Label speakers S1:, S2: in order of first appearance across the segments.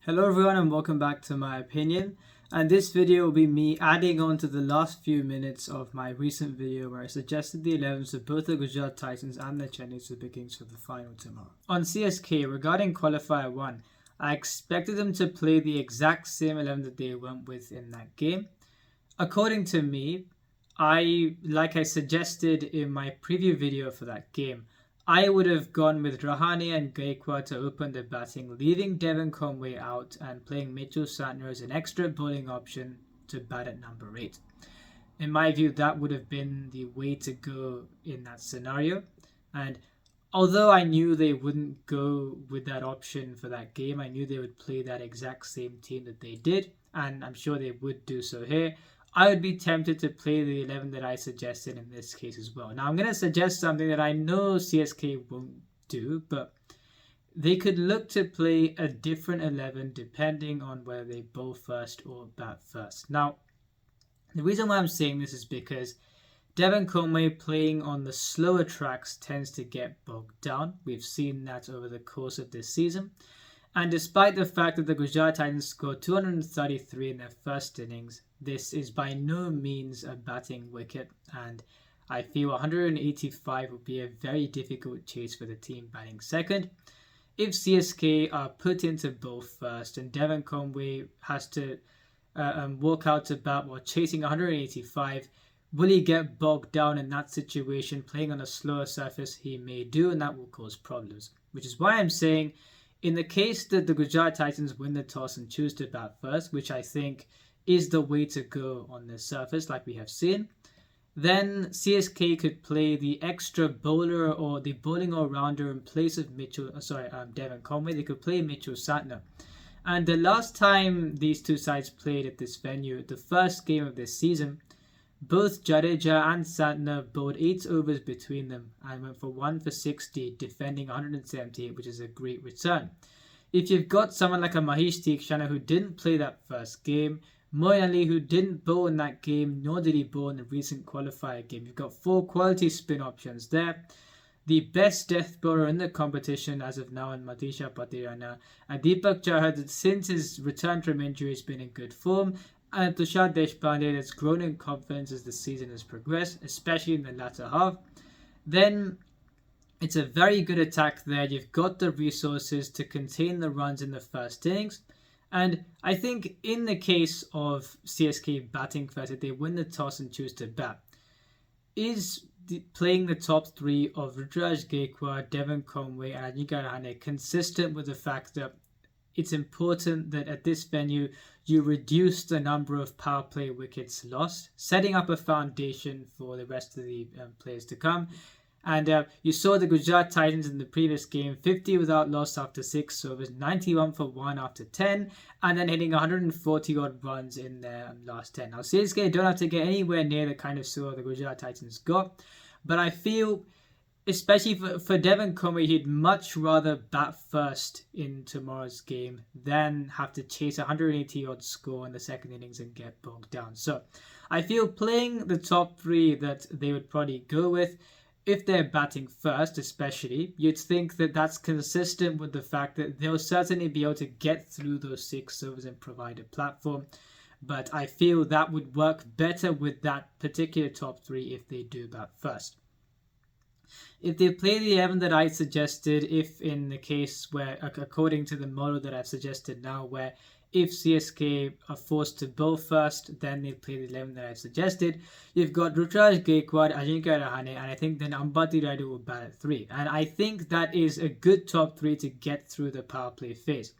S1: Hello everyone and welcome back to my opinion, and this video will be me adding on to the last few minutes of my recent video where I suggested the 11s of both the Gujarat Titans and the Chennai Super Kings for the final tomorrow. On CSK, regarding qualifier 1, I expected them to play the exact same 11 that they went with in that game. According to me, like I suggested in my preview video for that game, I would have gone with Rahane and Gaikwad to open the batting, leaving Devon Conway out and playing Mitchell Santner as an extra bowling option to bat at number 8. In my view, that would have been the way to go in that scenario. And although I knew they wouldn't go with that option for that game, I knew they would play that exact same team that they did, and I'm sure they would do so here. I would be tempted to play the 11 that I suggested in this case as well. Now, I'm going to suggest something that I know CSK won't do, but they could look to play a different 11 depending on whether they bowl first or bat first. Now, the reason why I'm saying this is because Devon Conway playing on the slower tracks tends to get bogged down. We've seen that over the course of this season. And despite the fact that the Gujarat Titans scored 233 in their first innings, this is by no means a batting wicket, and I feel 185 would be a very difficult chase for the team batting second. If CSK are put into bowl first and Devon Conway has to walk out to bat while chasing 185, will he get bogged down in that situation playing on a slower surface? He may do, and that will cause problems, which is why I'm saying in the case that the Gujarat Titans win the toss and choose to bat first, which I think is the way to go on this surface like we have seen, then CSK could play the extra bowler or the bowling all-rounder in place of Devon Conway. They could play Mitchell Santner. And the last time these two sides played at this venue, the first game of this season, both Jadeja and Santner bowled 8 overs between them and went for 1 for 60, defending 178, which is a great return. If you've got someone like a Mahesh Theekshana who didn't play that first game, Moeen Ali who didn't bowl in that game, nor did he bowl in the recent qualifier game, you've got 4 quality spin options there. The best death bowler in the competition as of now in Matisha Patirana, and Deepak Chahar, since his return from injury, has been in good form, and Tushar Deshpande that's grown in confidence as the season has progressed, especially in the latter half. Then it's a very good attack there. You've got the resources to contain the runs in the first innings. And I think in the case of CSK batting first, if they win the toss and choose to bat, is playing the top 3 of Ruturaj Gaikwad, Devon Conway and Ajinkya Rahane consistent with the fact that it's important that at this venue you reduce the number of power play wickets lost, setting up a foundation for the rest of the players to come. And you saw the Gujarat Titans in the previous game, 50 without loss after 6 overs, 91 for 1 after 10, and then hitting 140 odd runs in their last 10. Now CSK don't have to get anywhere near the kind of score the Gujarat Titans got, but I feel especially for Devon Conway, he'd much rather bat first in tomorrow's game than have to chase 180 odd score in the second innings and get bogged down. So I feel playing the top 3 that they would probably go with, if they're batting first especially, you'd think that that's consistent with the fact that they'll certainly be able to get through those 6 overs and provide a platform. But I feel that would work better with that particular top 3 if they do bat first. If they play the 11 that I suggested, if in the case where, according to the model that I've suggested now, where if CSK are forced to bowl first, then they play the 11 that I've suggested, you've got Ruturaj Gaikwad, Ajinkya Rahane, and I think then Ambati Rayudu will bat at 3. And I think that is a good top 3 to get through the power play phase.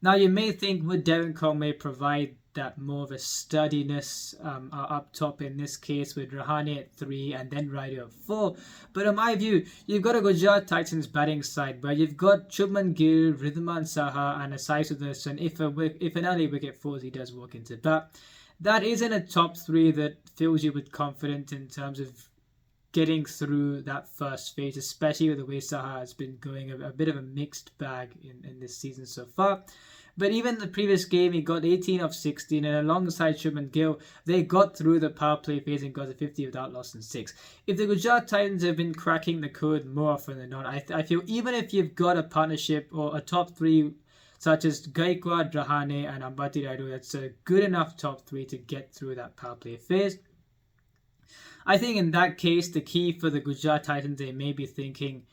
S1: Now you may think, would Devon Conway provide that more of a sturdiness up top in this case with Rahane at 3 and then Rayudu at 4? But in my view, you've got a Gujarat Titans batting side where you've got Shubman Gill, Ridhman Saha and Asai Sudarshan. If an early wicket falls, he does walk into bat. That isn't a top 3 that fills you with confidence in terms of getting through that first phase, especially with the way Saha has been going a bit of a mixed bag in this season so far. But even the previous game, he got 18 of 16, and alongside Shubman Gill, they got through the power play phase and got to 50 without loss in 6. If the Gujarat Titans have been cracking the code more often than not, I feel even if you've got a partnership or a top 3 such as Gaikwad, Rahane and Ambati Rayudu. That's a good enough top three to get through that power play phase. I think in that case, the key for the Gujarat Titans, they may be thinking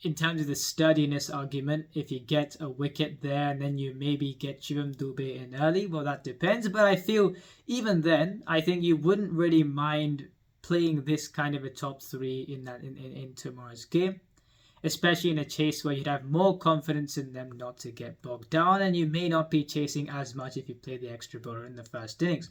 S1: in terms of the sturdiness argument, if you get a wicket there and then you maybe get Shivam Dubey in early, well, that depends. But I feel even then, I think you wouldn't really mind playing this kind of a top three in tomorrow's game, especially in a chase where you'd have more confidence in them not to get bogged down, and you may not be chasing as much if you play the extra bowler in the first innings.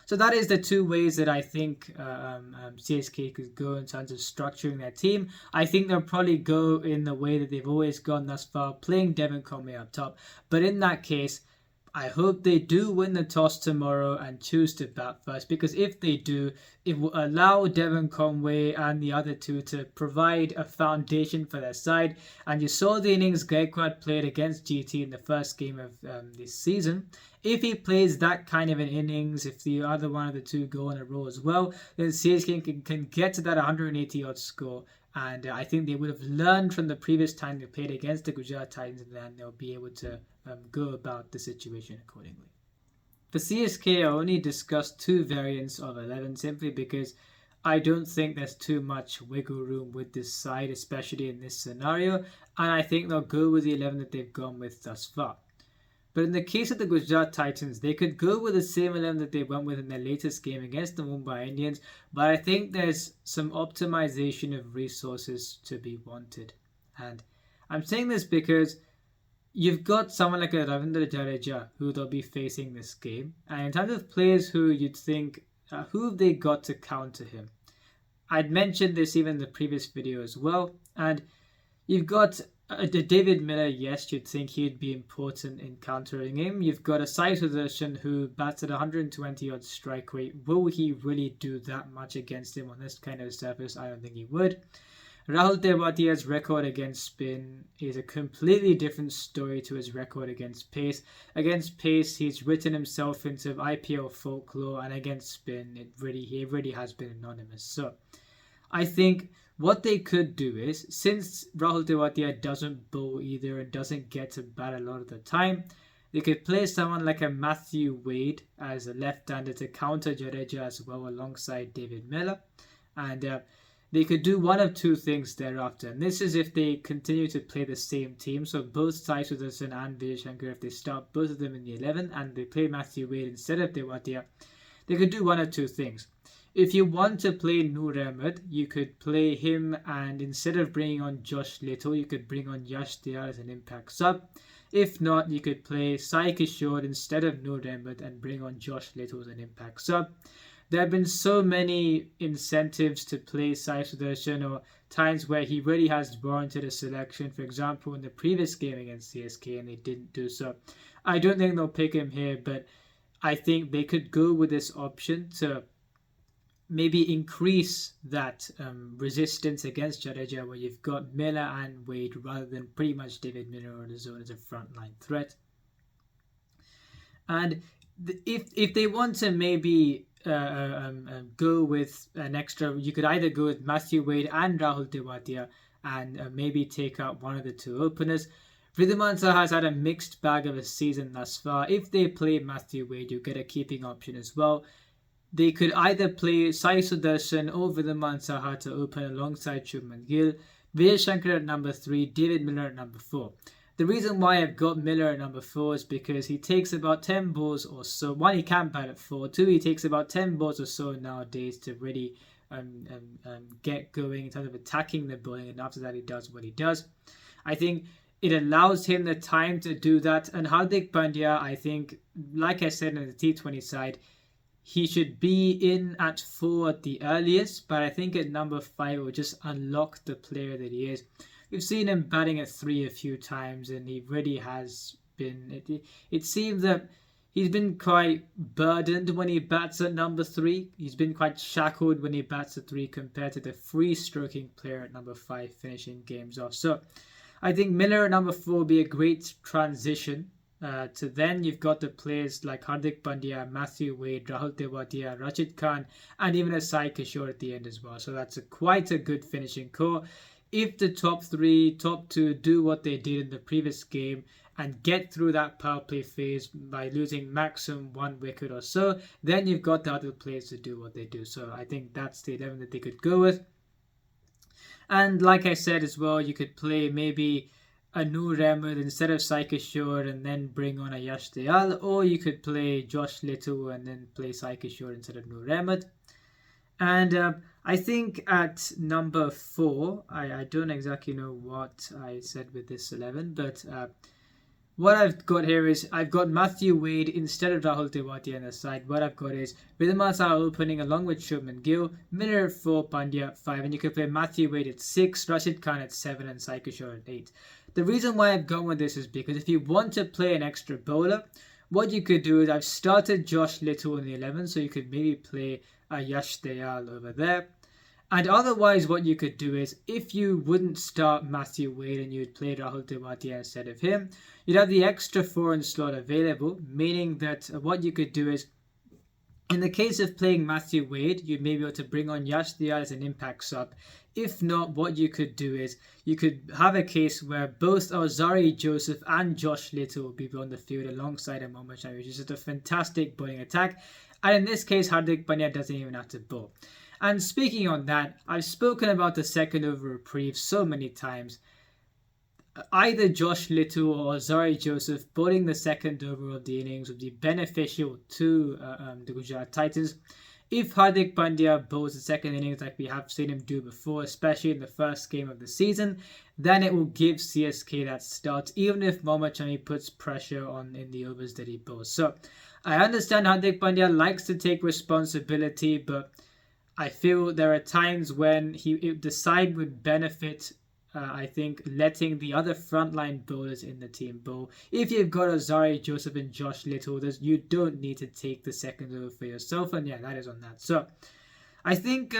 S1: So that is the two ways that I think CSK could go in terms of structuring their team. I think they'll probably go in the way that they've always gone thus far, playing Devon Conway up top. But in that case, I hope they do win the toss tomorrow and choose to bat first, because if they do, it will allow Devon Conway and the other two to provide a foundation for their side. And you saw the innings Gaikwad played against GT in the first game of this season. If he plays that kind of an innings, if the other one of the two go on a roll as well, then CSK can get to that 180-odd score. And I think they would have learned from the previous time they played against the Gujarat Titans, and then they'll be able to go about the situation accordingly. For CSK, I only discussed two variants of 11 simply because I don't think there's too much wiggle room with this side, especially in this scenario, and I think they'll go with the 11 that they've gone with thus far. But in the case of the Gujarat Titans, they could go with the same 11 that they went with in their latest game against the Mumbai Indians, but I think there's some optimization of resources to be wanted. And I'm saying this because you've got someone like a Ravindra Jadeja who they'll be facing this game. And in terms of players who you'd think, who have they got to counter him? I'd mentioned this even in the previous video as well. And you've got David Miller, yes, you'd think he'd be important in countering him. You've got a Sai Sudarshan who bats at 120 odd strike rate. Will he really do that much against him on this kind of surface? I don't think he would. Rahul Tewatia's record against spin is a completely different story to his record against pace. Against pace, he's written himself into IPL folklore, and against spin, he really has been anonymous. So I think what they could do is, since Rahul Tewatia doesn't bowl either and doesn't get to bat a lot of the time, they could play someone like a Matthew Wade as a left-hander to counter Jadeja as well alongside David Miller. And they could do one of two things thereafter. And this is if they continue to play the same team. So both Sai Sudarshan and Vijay Shankar, if they start both of them in the 11 and they play Matthew Wade instead of Tewatia, they could do one of two things. If you want to play Noor Ahmed, you could play him, and instead of bringing on Josh Little, you could bring on Yash Dayal as an impact sub. If not, you could play Sai Kishore instead of Noor Ahmed and bring on Josh Little as an impact sub. There have been so many incentives to play Sai Sudarshan, or times where he really has warranted a selection. For example, in the previous game against CSK, and they didn't do so. I don't think they'll pick him here, but I think they could go with this option to maybe increase that resistance against Jadeja, where you've got Miller and Wade rather than pretty much David Miller on his own as a frontline threat. And if they want to maybe go with an extra, you could either go with Matthew Wade and Rahul Tewatia and maybe take out one of the two openers. Wriddhiman Saha has had a mixed bag of a season thus far. If they play Matthew Wade, you get a keeping option as well. They could either play Sai Sudarshan or Wriddhiman Saha to open alongside Shubman Gill, Vijay Shankar at number 3, David Miller at number 4. The reason why I've got Miller at number 4 is because he takes about 10 balls or so. One, he can bat at 4. Two, he takes about 10 balls or so nowadays to really get going in terms of attacking the bowling, and after that he does what he does. I think it allows him the time to do that. And Hardik Pandya, I think, like I said, on the T20 side, he should be in at 4 at the earliest, but I think at number 5 it will just unlock the player that he is. We've seen him batting at 3 a few times, and he really has been. It seems that he's been quite burdened when he bats at number 3. He's been quite shackled when he bats at 3 compared to the free-stroking player at number 5 finishing games off. So I think Miller at number 4 will be a great transition. To then you've got the players like Hardik Pandya, Matthew Wade, Rahul Tewatia, Rashid Khan, and even a Sai Kishore at the end as well. So that's quite a good finishing core. If the top 3, top 2 do what they did in the previous game and get through that power play phase by losing maximum 1 wicket or so, then you've got the other players to do what they do. So I think that's the 11 that they could go with. And like I said as well, you could play maybe a Noor Ahmed instead of Saika Shore and then bring on a Yash Dayal, or you could play Josh Little and then play Saika Shore instead of Noor Ahmed. And I think at number 4, I don't exactly know what I said with this 11, but what I've got here is I've got Matthew Wade instead of Rahul Tewati on the side. What I've got is Ridhima opening along with Shubman Gill, Miller at 4, Pandya at 5, and you could play Matthew Wade at 6, Rashid Khan at 7, and Saika Shore at 8. The reason why I've gone with this is because if you want to play an extra bowler, what you could do is I've started Josh Little in the 11, so you could maybe play Yash Dayal over there. And otherwise, what you could do is, if you wouldn't start Matthew Wade and you'd play Rahul Tewati instead of him, you'd have the extra foreign slot available, meaning that what you could do is, in the case of playing Matthew Wade, you'd maybe be able to bring on Yash Dayal as an impact sub. If not, what you could do is, you could have a case where both Ozari Joseph and Josh Little will be on the field alongside Mohammad Shami, which is just a fantastic bowling attack. And in this case, Hardik Pandya doesn't even have to bowl. And speaking on that, I've spoken about the second over reprieve so many times. Either Josh Little or Ozari Joseph bowling the second over of the innings would be beneficial to the Gujarat Titans. If Hardik Pandya bowls the second innings like we have seen him do before, especially in the first game of the season, then it will give CSK that start, even if Mohammad Shami puts pressure on in the overs that he bowls. So I understand Hardik Pandya likes to take responsibility, but I feel there are times when the side would benefit, I think, letting the other frontline bowlers in the team bowl. If you've got Ozari Joseph and Josh Little, you don't need to take the second over for yourself. And yeah, that is on that. So I think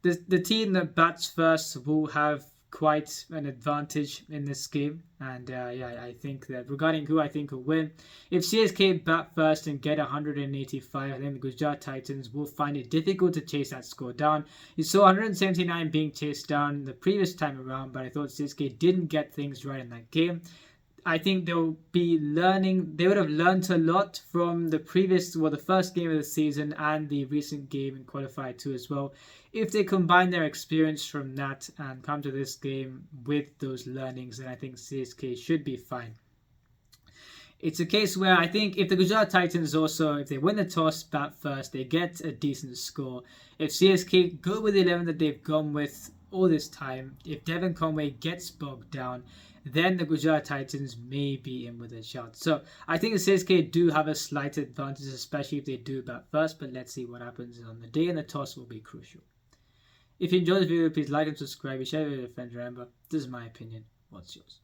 S1: the team that bats first will have quite an advantage in this game. And I think that regarding who I think will win, if CSK bat first and get 185, I think the Gujarat Titans will find it difficult to chase that score down. You saw 179 being chased down the previous time around, but I thought CSK didn't get things right in that game. I think they'll be learning. They would have learned a lot from the first game of the season and the recent game in Qualifier 2 as well. If they combine their experience from that and come to this game with those learnings, then I think CSK should be fine. It's a case where I think if the Gujarat Titans also, if they win the toss, bat first, they get a decent score. If CSK go with the 11 that they've gone with all this time, if Devon Conway gets bogged down, then the Gujarat Titans may be in with a shot. So I think the CSK do have a slight advantage, especially if they do bat first, but let's see what happens on the day, and the toss will be crucial. If you enjoyed the video, please like and subscribe, share it with your friends. Remember, this is my opinion. What's yours?